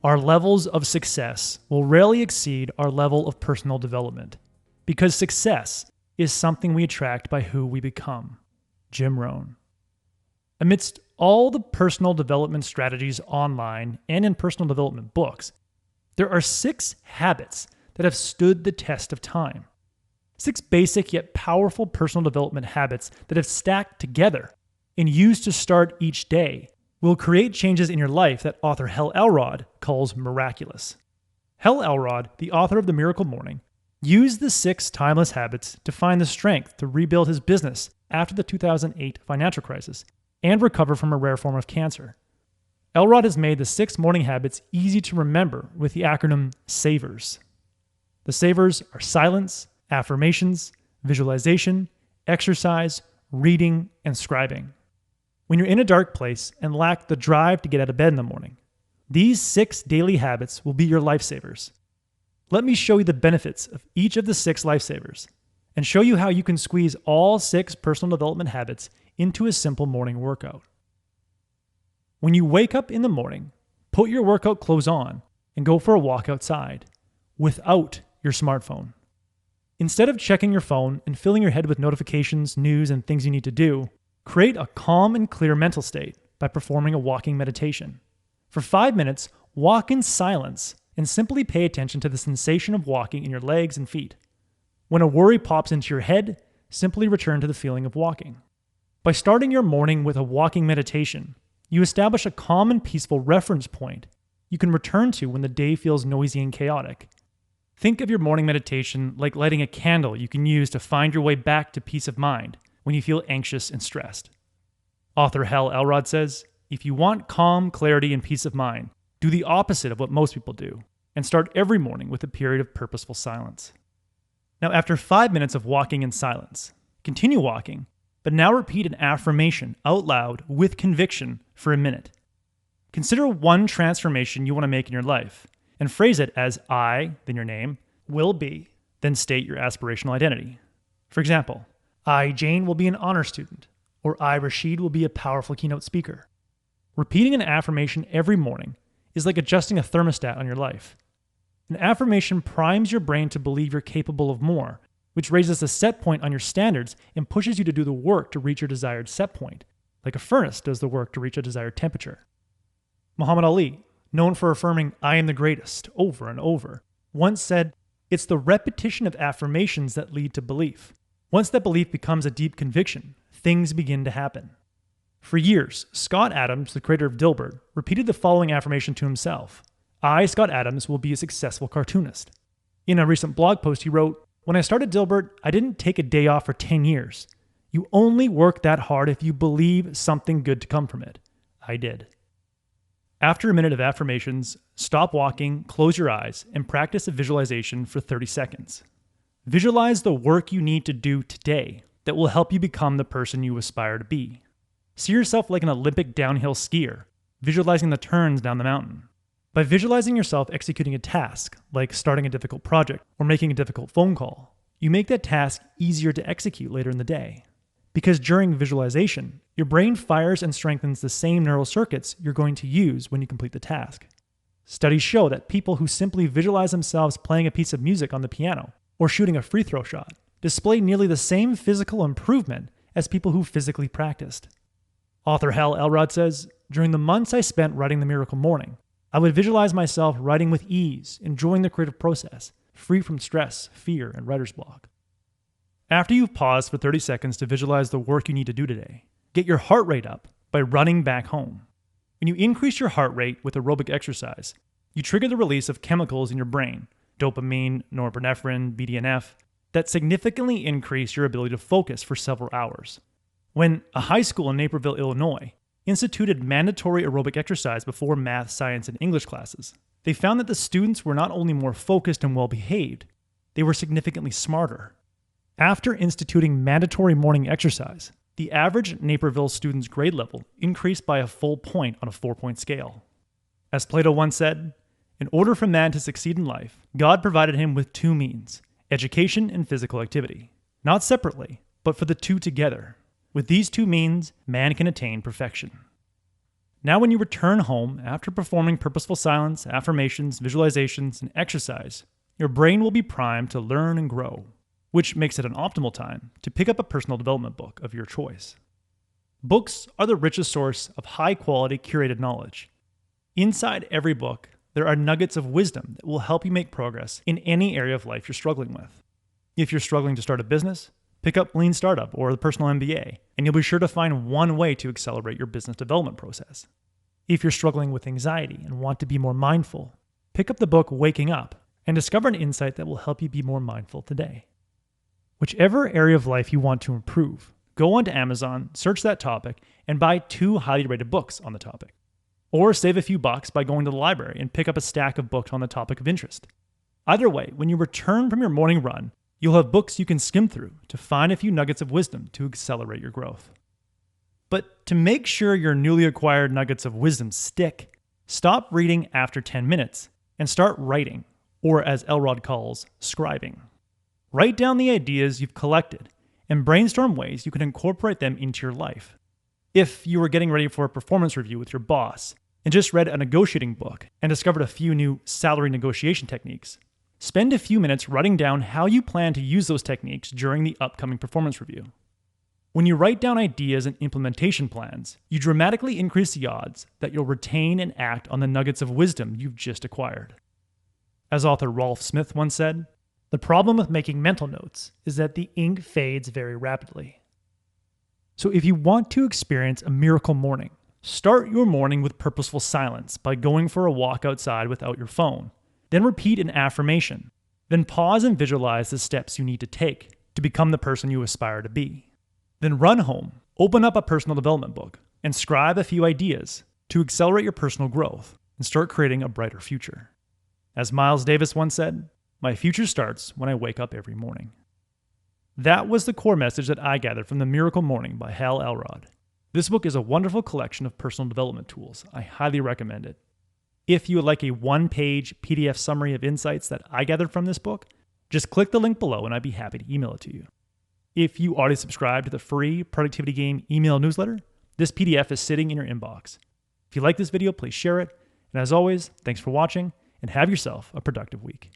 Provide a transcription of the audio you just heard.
Our levels of success will rarely exceed our level of personal development, because success is something we attract by who we become. Jim Rohn. Amidst all the personal development strategies online and in personal development books, there are 6 habits that have stood the test of time. 6 basic yet powerful personal development habits that have stacked together and used to start each day will create changes in your life that author Hal Elrod calls miraculous. Hal Elrod, the author of The Miracle Morning, used the 6 timeless habits to find the strength to rebuild his business after the 2008 financial crisis and recover from a rare form of cancer. Elrod has made the 6 morning habits easy to remember with the acronym SAVERS. The SAVERS are silence, affirmations, visualization, exercise, reading, and scribing. When you're in a dark place and lack the drive to get out of bed in the morning, these 6 daily habits will be your lifesavers. Let me show you the benefits of each of the 6 lifesavers and show you how you can squeeze all 6 personal development habits into a simple morning workout. When you wake up in the morning, put your workout clothes on and go for a walk outside without your smartphone. Instead of checking your phone and filling your head with notifications, news, and things you need to do, create a calm and clear mental state by performing a walking meditation. For 5 minutes, walk in silence and simply pay attention to the sensation of walking in your legs and feet. When a worry pops into your head, simply return to the feeling of walking. By starting your morning with a walking meditation, you establish a calm and peaceful reference point you can return to when the day feels noisy and chaotic. Think of your morning meditation like lighting a candle you can use to find your way back to peace of mind when you feel anxious and stressed. Author Hal Elrod says, if you want calm, clarity, and peace of mind, do the opposite of what most people do and start every morning with a period of purposeful silence. Now, after 5 minutes of walking in silence, continue walking, but now repeat an affirmation out loud with conviction for a minute. Consider one transformation you want to make in your life and phrase it as I, then your name, will be, then state your aspirational identity. For example, I, Jane, will be an honor student, or I, Rashid, will be a powerful keynote speaker. Repeating an affirmation every morning is like adjusting a thermostat on your life. An affirmation primes your brain to believe you're capable of more, which raises the set point on your standards and pushes you to do the work to reach your desired set point, like a furnace does the work to reach a desired temperature. Muhammad Ali, known for affirming I am the greatest over and over, once said, it's the repetition of affirmations that lead to belief. Once that belief becomes a deep conviction, things begin to happen. For years, Scott Adams, the creator of Dilbert, repeated the following affirmation to himself. I, Scott Adams, will be a successful cartoonist. In a recent blog post, he wrote, when I started Dilbert, I didn't take a day off for 10 years. You only work that hard if you believe something good to come from it. I did. After a minute of affirmations, stop walking, close your eyes, and practice a visualization for 30 seconds. Visualize the work you need to do today that will help you become the person you aspire to be. See yourself like an Olympic downhill skier, visualizing the turns down the mountain. By visualizing yourself executing a task, like starting a difficult project or making a difficult phone call, you make that task easier to execute later in the day. Because during visualization, your brain fires and strengthens the same neural circuits you're going to use when you complete the task. Studies show that people who simply visualize themselves playing a piece of music on the piano or shooting a free throw shot display nearly the same physical improvement as people who physically practiced. Author Hal Elrod says, during the months I spent writing The Miracle Morning, I would visualize myself writing with ease, enjoying the creative process, free from stress, fear, and writer's block. After you've paused for 30 seconds to visualize the work you need to do today, get your heart rate up by running back home. When you increase your heart rate with aerobic exercise, you trigger the release of chemicals in your brain, dopamine, norepinephrine, BDNF, that significantly increase your ability to focus for several hours. When a high school in Naperville, Illinois, instituted mandatory aerobic exercise before math, science, and English classes, they found that the students were not only more focused and well-behaved, they were significantly smarter. After instituting mandatory morning exercise, the average Naperville student's grade level increased by a full point on a 4-point scale. As Plato once said, in order for man to succeed in life, God provided him with 2 means, education and physical activity. Not separately, but for the 2 together. With these 2 means, man can attain perfection. Now, when you return home after performing purposeful silence, affirmations, visualizations, and exercise, your brain will be primed to learn and grow, which makes it an optimal time to pick up a personal development book of your choice. Books are the richest source of high-quality curated knowledge. Inside every book, there are nuggets of wisdom that will help you make progress in any area of life you're struggling with. If you're struggling to start a business, pick up Lean Startup or the Personal MBA, and you'll be sure to find one way to accelerate your business development process. If you're struggling with anxiety and want to be more mindful, pick up the book Waking Up and discover an insight that will help you be more mindful today. Whichever area of life you want to improve, go onto Amazon, search that topic, and buy 2 highly rated books on the topic. Or save a few bucks by going to the library and pick up a stack of books on the topic of interest. Either way, when you return from your morning run, you'll have books you can skim through to find a few nuggets of wisdom to accelerate your growth. But to make sure your newly acquired nuggets of wisdom stick, stop reading after 10 minutes and start writing, or as Elrod calls, scribing. Write down the ideas you've collected and brainstorm ways you can incorporate them into your life. If you were getting ready for a performance review with your boss and just read a negotiating book and discovered a few new salary negotiation techniques, spend a few minutes writing down how you plan to use those techniques during the upcoming performance review. When you write down ideas and implementation plans, you dramatically increase the odds that you'll retain and act on the nuggets of wisdom you've just acquired. As author Rolf Smith once said, "The problem with making mental notes is that the ink fades very rapidly." So if you want to experience a miracle morning, start your morning with purposeful silence by going for a walk outside without your phone. Then repeat an affirmation. Then pause and visualize the steps you need to take to become the person you aspire to be. Then run home, open up a personal development book, and scribe a few ideas to accelerate your personal growth and start creating a brighter future. As Miles Davis once said, "My future starts when I wake up every morning." That was the core message that I gathered from The Miracle Morning by Hal Elrod. This book is a wonderful collection of personal development tools. I highly recommend it. If you would like a 1-page PDF summary of insights that I gathered from this book, just click the link below and I'd be happy to email it to you. If you already subscribe to the free Productivity Game email newsletter, this PDF is sitting in your inbox. If you like this video, please share it. And as always, thanks for watching and have yourself a productive week.